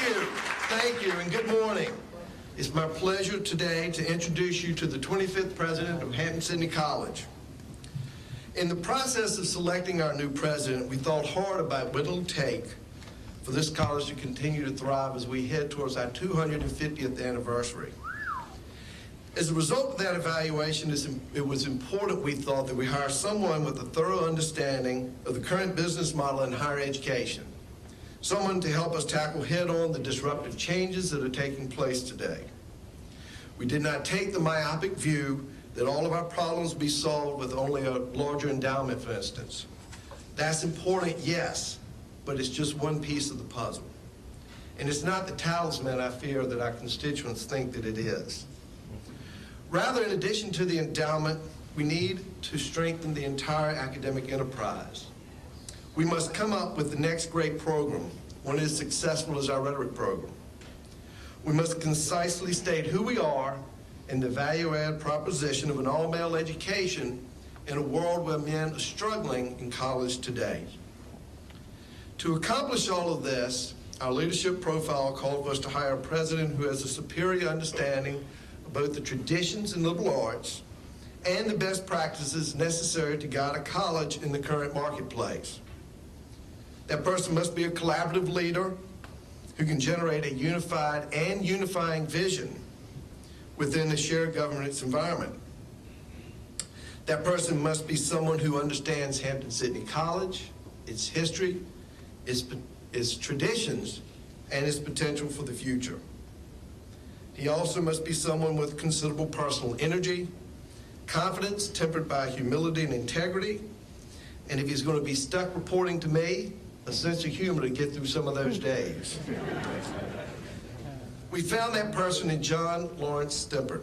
Thank you, and good morning. It's my pleasure today to introduce you to the 25th president of Hampden-Sydney College. In the process of selecting our new president, we thought hard about what it'll take for this college to continue to thrive as we head towards our 250th anniversary. As a result of that evaluation, it was important, we thought, that we hire someone with a thorough understanding of the current business model in higher education. Someone to help us tackle head-on the disruptive changes that are taking place today. We did not take the myopic view that all of our problems be solved with only a larger endowment, for instance. That's important, yes, but it's just one piece of the puzzle. And it's not the talisman, I fear, that our constituents think that it is. Rather, in addition to the endowment, we need to strengthen the entire academic enterprise. We must come up with the next great program, one as successful as our rhetoric program. We must concisely state who we are and the value-add proposition of an all-male education in a world where men are struggling in college today. To accomplish all of this, our leadership profile called for us to hire a president who has a superior understanding of both the traditions in liberal arts and the best practices necessary to guide a college in the current marketplace. That person must be a collaborative leader who can generate a unified and unifying vision within the shared governance environment. That person must be someone who understands Hampden-Sydney College, its history, its traditions, and its potential for the future. He also must be someone with considerable personal energy, confidence tempered by humility and integrity, and if he's going to be stuck reporting to me, a sense of humor to get through some of those days. We found that person in John Lawrence Stimpert.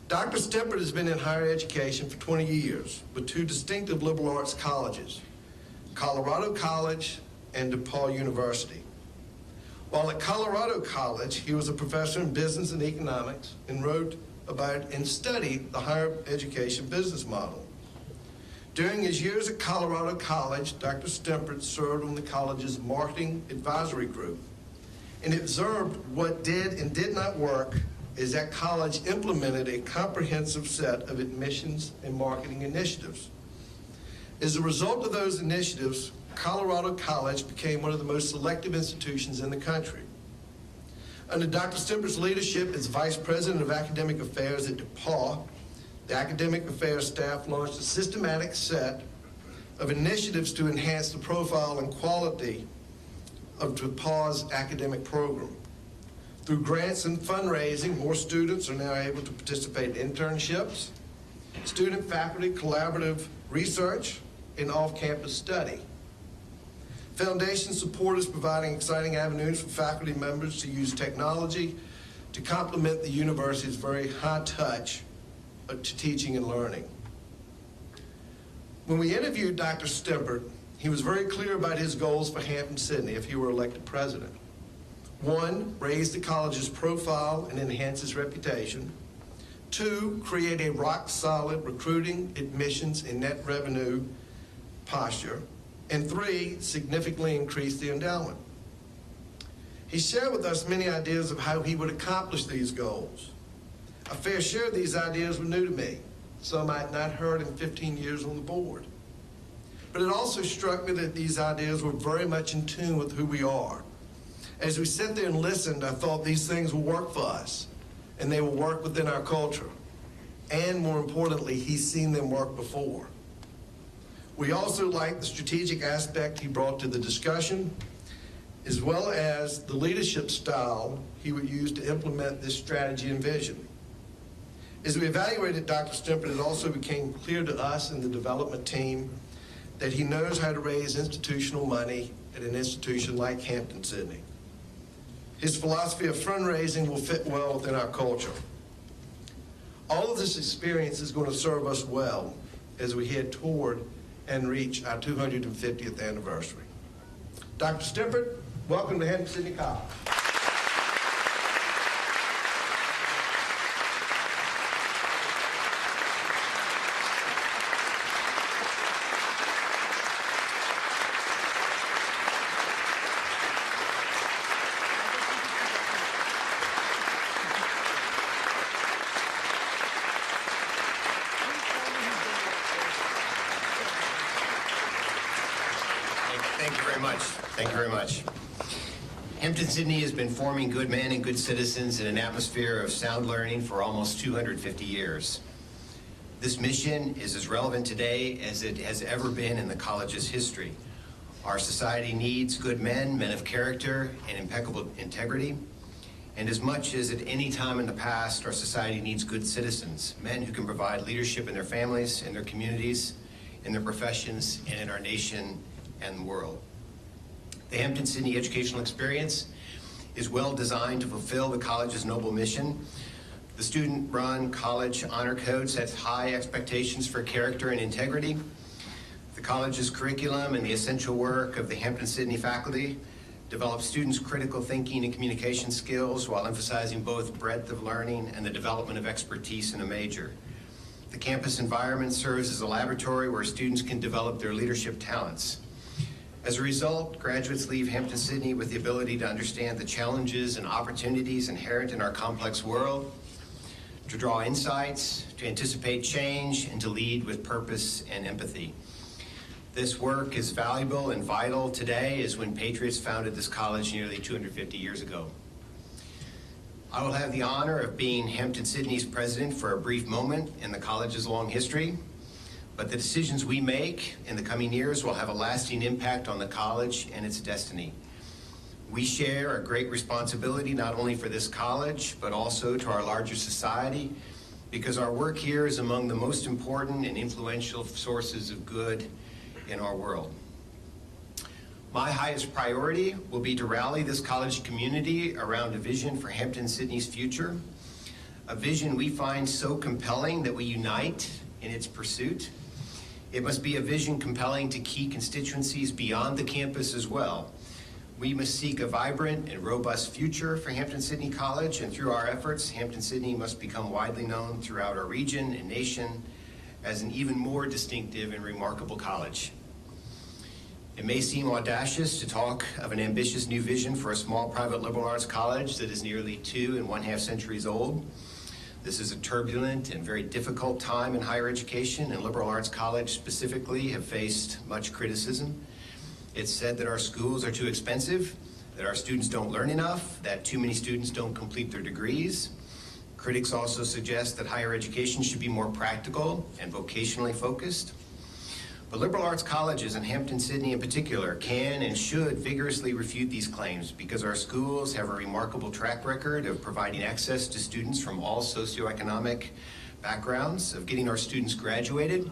Dr. Stimpert has been in higher education for 20 years with two distinctive liberal arts colleges, Colorado College and DePaul University. While at Colorado College, he was a professor in business and economics and wrote about and studied the higher education business model. During his years at Colorado College, Dr. Stimpert served on the college's marketing advisory group and observed what did and did not work as that college implemented a comprehensive set of admissions and marketing initiatives. As a result of those initiatives, Colorado College became one of the most selective institutions in the country. Under Dr. Stimpert's leadership as Vice President of Academic Affairs at DePaul, the Academic Affairs staff launched a systematic set of initiatives to enhance the profile and quality of DePaul's academic program. Through grants and fundraising, more students are now able to participate in internships, student-faculty collaborative research, and off-campus study. Foundation support is providing exciting avenues for faculty members to use technology to complement the university's very high touch to teaching and learning. When we interviewed Dr. Stimpert, he was very clear about his goals for Hampden-Sydney if he were elected president. One, raise the college's profile and enhance its reputation. Two, create a rock-solid recruiting, admissions, and net revenue posture. And three, significantly increase the endowment. He shared with us many ideas of how he would accomplish these goals. A fair share of these ideas were new to me. Some I had not heard in 15 years on the board. But it also struck me that these ideas were very much in tune with who we are. As we sat there and listened, I thought these things will work for us, and they will work within our culture. And more importantly, he's seen them work before. We also liked the strategic aspect he brought to the discussion, as well as the leadership style he would use to implement this strategy and vision. As we evaluated Dr. Stimpert, it also became clear to us and the development team that he knows how to raise institutional money at an institution like Hampden-Sydney. His philosophy of fundraising will fit well within our culture. All of this experience is going to serve us well as we head toward and reach our 250th anniversary. Dr. Stimpert, welcome to Hampden-Sydney College. Thank you very much. Thank you very much. Hampden-Sydney has been forming good men and good citizens in an atmosphere of sound learning for almost 250 years. This mission is as relevant today as it has ever been in the college's history. Our society needs good men, men of character and impeccable integrity. And as much as at any time in the past, our society needs good citizens, men who can provide leadership in their families, in their communities, in their professions, and in our nation and the world. The Hampden-Sydney educational experience is well designed to fulfill the college's noble mission. The student-run college honor code sets high expectations for character and integrity. The college's curriculum and the essential work of the Hampden-Sydney faculty develop students' critical thinking and communication skills while emphasizing both breadth of learning and the development of expertise in a major. The campus environment serves as a laboratory where students can develop their leadership talents. As a result, graduates leave Hampden-Sydney with the ability to understand the challenges and opportunities inherent in our complex world, to draw insights, to anticipate change, and to lead with purpose and empathy. This work is valuable and vital today as when patriots founded this college nearly 250 years ago. I will have the honor of being Hampden-Sydney's president for a brief moment in the college's long history, but the decisions we make in the coming years will have a lasting impact on the college and its destiny. We share a great responsibility not only for this college, but also to our larger society, because our work here is among the most important and influential sources of good in our world. My highest priority will be to rally this college community around a vision for Hampden-Sydney's future, a vision we find so compelling that we unite in its pursuit. It must be a vision compelling to key constituencies beyond the campus as well. We must seek a vibrant and robust future for Hampden-Sydney College, and through our efforts, Hampden-Sydney must become widely known throughout our region and nation as an even more distinctive and remarkable college. It may seem audacious to talk of an ambitious new vision for a small private liberal arts college that is nearly 2.5 centuries old. This is a turbulent and very difficult time in higher education, and liberal arts college specifically have faced much criticism. It's said that our schools are too expensive, that our students don't learn enough, that too many students don't complete their degrees. Critics also suggest that higher education should be more practical and vocationally focused. But liberal arts colleges, and Hampden-Sydney in particular, can and should vigorously refute these claims because our schools have a remarkable track record of providing access to students from all socioeconomic backgrounds, of getting our students graduated,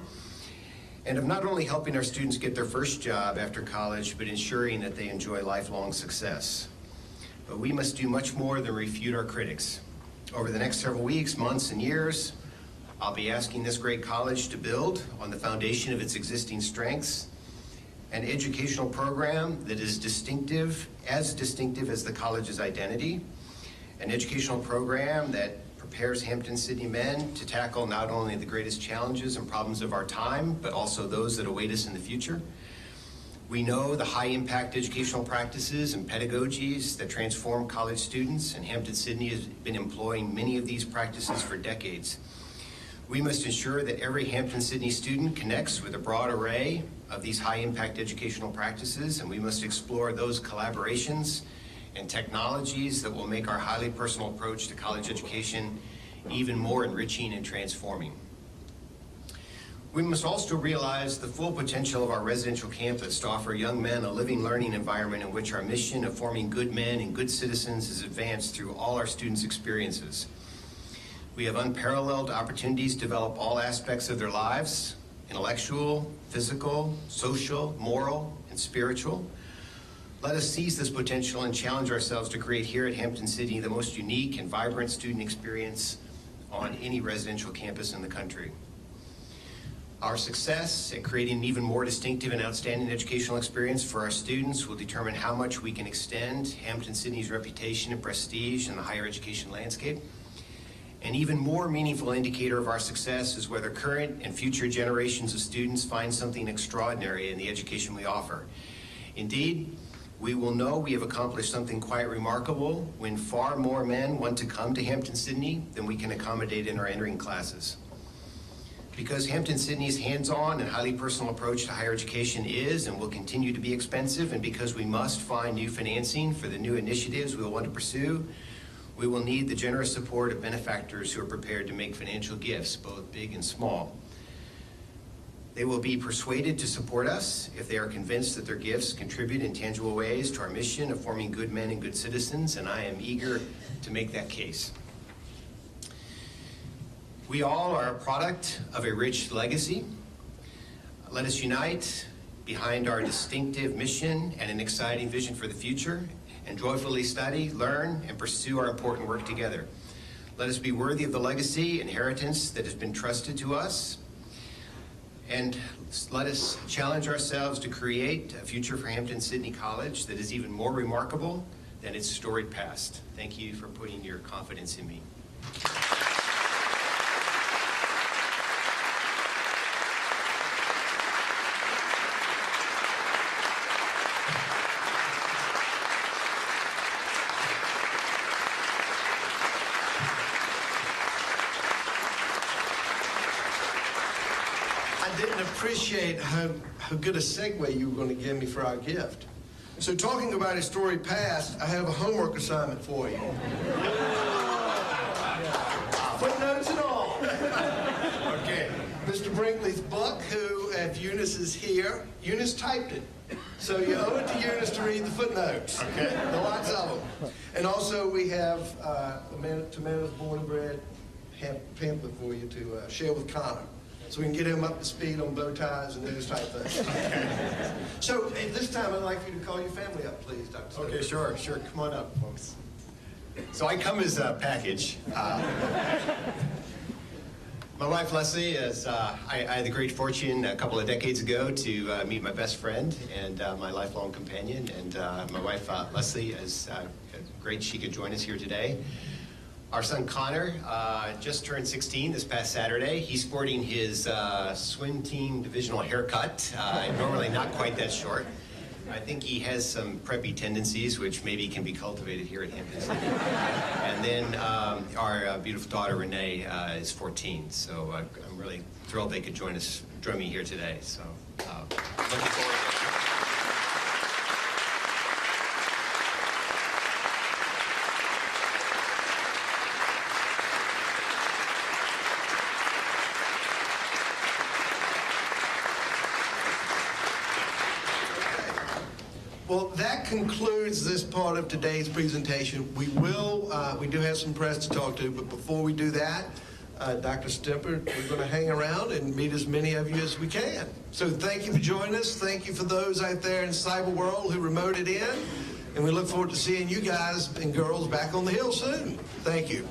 and of not only helping our students get their first job after college, but ensuring that they enjoy lifelong success. But we must do much more than refute our critics. Over the next several weeks, months, and years, I'll be asking this great college to build on the foundation of its existing strengths, an educational program that is distinctive as the college's identity, an educational program that prepares Hampden-Sydney men to tackle not only the greatest challenges and problems of our time, but also those that await us in the future. We know the high-impact educational practices and pedagogies that transform college students, and Hampden-Sydney has been employing many of these practices for decades. We must ensure that every Hampden-Sydney student connects with a broad array of these high-impact educational practices, and we must explore those collaborations and technologies that will make our highly personal approach to college education even more enriching and transforming. We must also realize the full potential of our residential campus to offer young men a living learning environment in which our mission of forming good men and good citizens is advanced through all our students' experiences. We have unparalleled opportunities to develop all aspects of their lives: intellectual, physical, social, moral, and spiritual. Let us seize this potential and challenge ourselves to create here at Hampden-Sydney the most unique and vibrant student experience on any residential campus in the country. Our success at creating an even more distinctive and outstanding educational experience for our students will determine how much we can extend Hampden-Sydney's reputation and prestige in the higher education landscape. An even more meaningful indicator of our success is whether current and future generations of students find something extraordinary in the education we offer. Indeed, we will know we have accomplished something quite remarkable when far more men want to come to Hampden-Sydney than we can accommodate in our entering classes. Because Hampden-Sydney's hands-on and highly personal approach to higher education is and will continue to be expensive, and because we must find new financing for the new initiatives we will want to pursue, we will need the generous support of benefactors who are prepared to make financial gifts, both big and small. They will be persuaded to support us if they are convinced that their gifts contribute in tangible ways to our mission of forming good men and good citizens, and I am eager to make that case. We all are a product of a rich legacy. Let us unite behind our distinctive mission and an exciting vision for the future, and joyfully study, learn, and pursue our important work together. Let us be worthy of the legacy, inheritance that has been trusted to us, and let us challenge ourselves to create a future for Hampden-Sydney College that is even more remarkable than its storied past. Thank you for putting your confidence in me. I didn't appreciate how good a segue you were going to give me for our gift. So talking about a storied past, I have a homework assignment for you. Footnotes and all. Okay. Mr. Brinkley's book, who, if Eunice is here, Eunice typed it. So you owe it to Eunice to read the footnotes. Okay. There are lots of them. And also we have Tomatoes Born and Bred pamphlet for you to share with Connor, so we can get him up to speed on bow ties and those type things. So at this time, I'd like for you to call your family up, please, Dr. Stimpert. Okay, sure. Come on up, folks. So I come as a package. My wife, Leslie, is, I had the great fortune a couple of decades ago to meet my best friend and my lifelong companion. And my wife, Leslie, is great she could join us here today. Our son Connor just turned 16 this past Saturday. He's sporting his swim team divisional haircut, normally not quite that short. I think he has some preppy tendencies, which maybe can be cultivated here at Hampden-Sydney. And then our beautiful daughter Renee is 14, so I'm really thrilled they could join me here today. So looking forward to it. Well, that concludes this part of today's presentation. We do have some press to talk to, but before we do that, Dr. Stimpert, we're going to hang around and meet as many of you as we can. So thank you for joining us. Thank you for those out there in cyber world who remoted in, and we look forward to seeing you guys and girls back on the hill soon. Thank you.